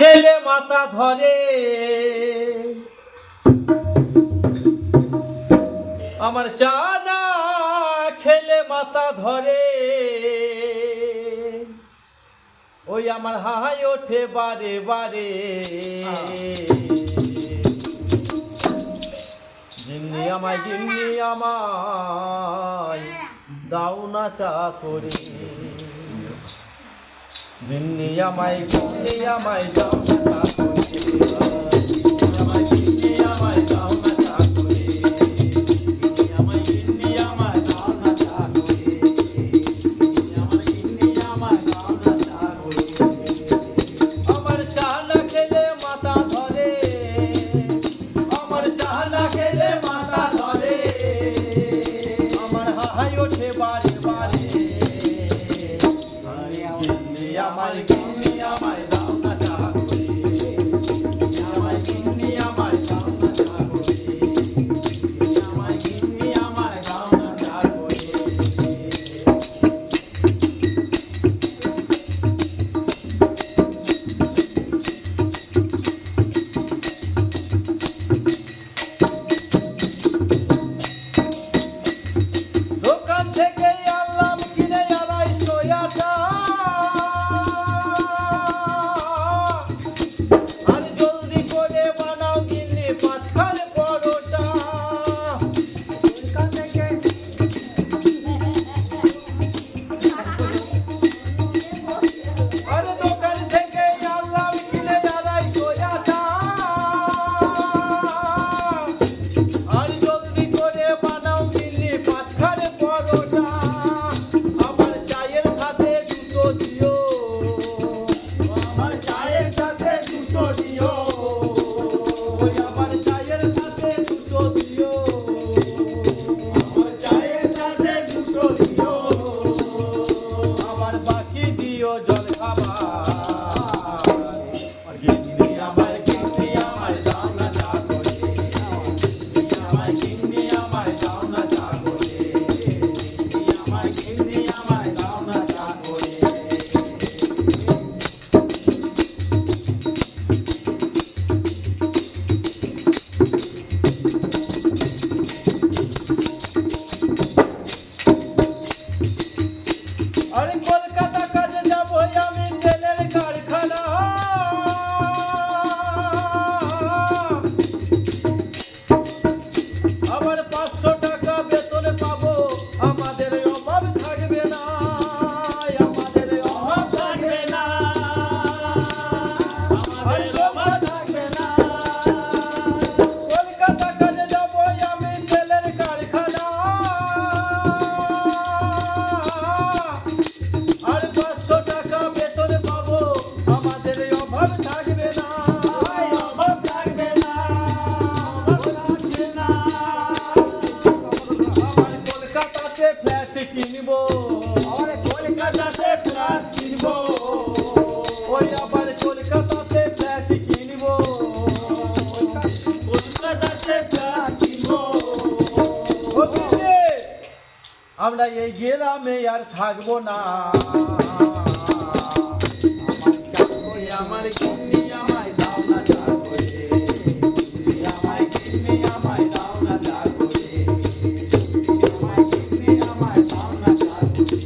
খেলে মাথা ধরে, আমার চা না খেলে মাথা ধরে, ওই আমার হাই ওঠে বারে বারে। গিন্নি আমায়, গিন্নি আমায় দাও না চা করে, গিন্নি আমায়, গিন্নি আমায় দাও না চা করে, আমায় গিন্নি আমায় দাও না চা করে, আমায় গিন্নি আমায় দাও না চা করে, আমার গিন্নি আমায় দাও না চা করে। আমার চা না খেলে মাথা ধরে, আমার চা না খেলে মাথা ধরে, আমার হাই ওঠে বারে বারে। আমার গিন্নি আমায় দাও না চা করে, আমার গিন্নি আমায় দাও না চা করে, আমার গিন্নি আমায় দাও না চা করে। দোকান থেকে আনলাম কিনে 250 আটা, আর জলদি করে বানাও গিন্নি 5 খান পরোটা। আরে দোকান থেকে আনলাম কিনে 250 আটা, আর জলদি করে বানাও গিন্নি 5 খান পরোটা। আমার চায়ের সাথে দুটো দিও, আমার চায়ের সাথে দুটো দিও, ওই আমার চায়ের সাথে দুটো দিও, আমার চায়ের সাথে দুটো দিও, আমার বাকি দিও জল খাবার। গিন্নি আমায়, গিন্নি আমায় দাও না চা করে, আমায় গিন্নি আমায় দাও না চা করে, আমায় গিন্নি আমায় দাও না চা করে। আরে কলকাতা কাজে যাবো আমি, তেলের কারখানা, আবার 500 টাকা বেতন পাবো, আমাদের অভাব থাকবে না, আমাদের অভাব থাকবে না, আমাদের অভাব থাকবে না। কলকাতা কাজে যাবো আমি, তেলের কারখানা, আর 500 টাকা বেতন পাবো, আমাদের অভাব থাকবে না, অভাব থাকবে না, অভাব থাকবে না। আমার কলকাতাতে ফ্ল্যাট কিনবো, আমার কলকাতাতে ফ্ল্যাট কিনবো, ওই আবার কলকাতাতে ফ্ল্যাট কিনবো, কলকাতাতে ফ্ল্যাট কিনবো। ও দিদি, আমরা এই গ্রামে আর থাকবো না, আমার গিন্নি আমায় দাও না চা করে, আমায় গিন্নি আমায় দাও না চা করে, আমায় গিন্নি আমায় দাও না চা করে,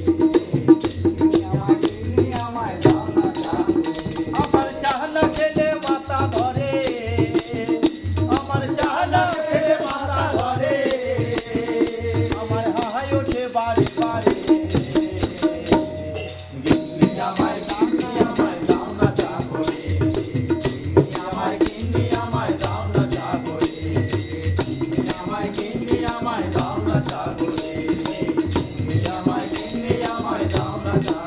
আমায় গিন্নি আমায় দাও না চা করে। আমার চা না খেলে মাথা ধরে, আমার চা না খেলে মাথা ধরে, আমার হাই ওঠে বারে বারে। গিন্নি আমায়, গিন্নি আমায় দাও না চা করে, আমায় গিন্নি আমায় দাও না চা করে, আমায় গিন্নি আমায় দাও না চা করে, আমায় গিন্নি আমায় দাও না চা।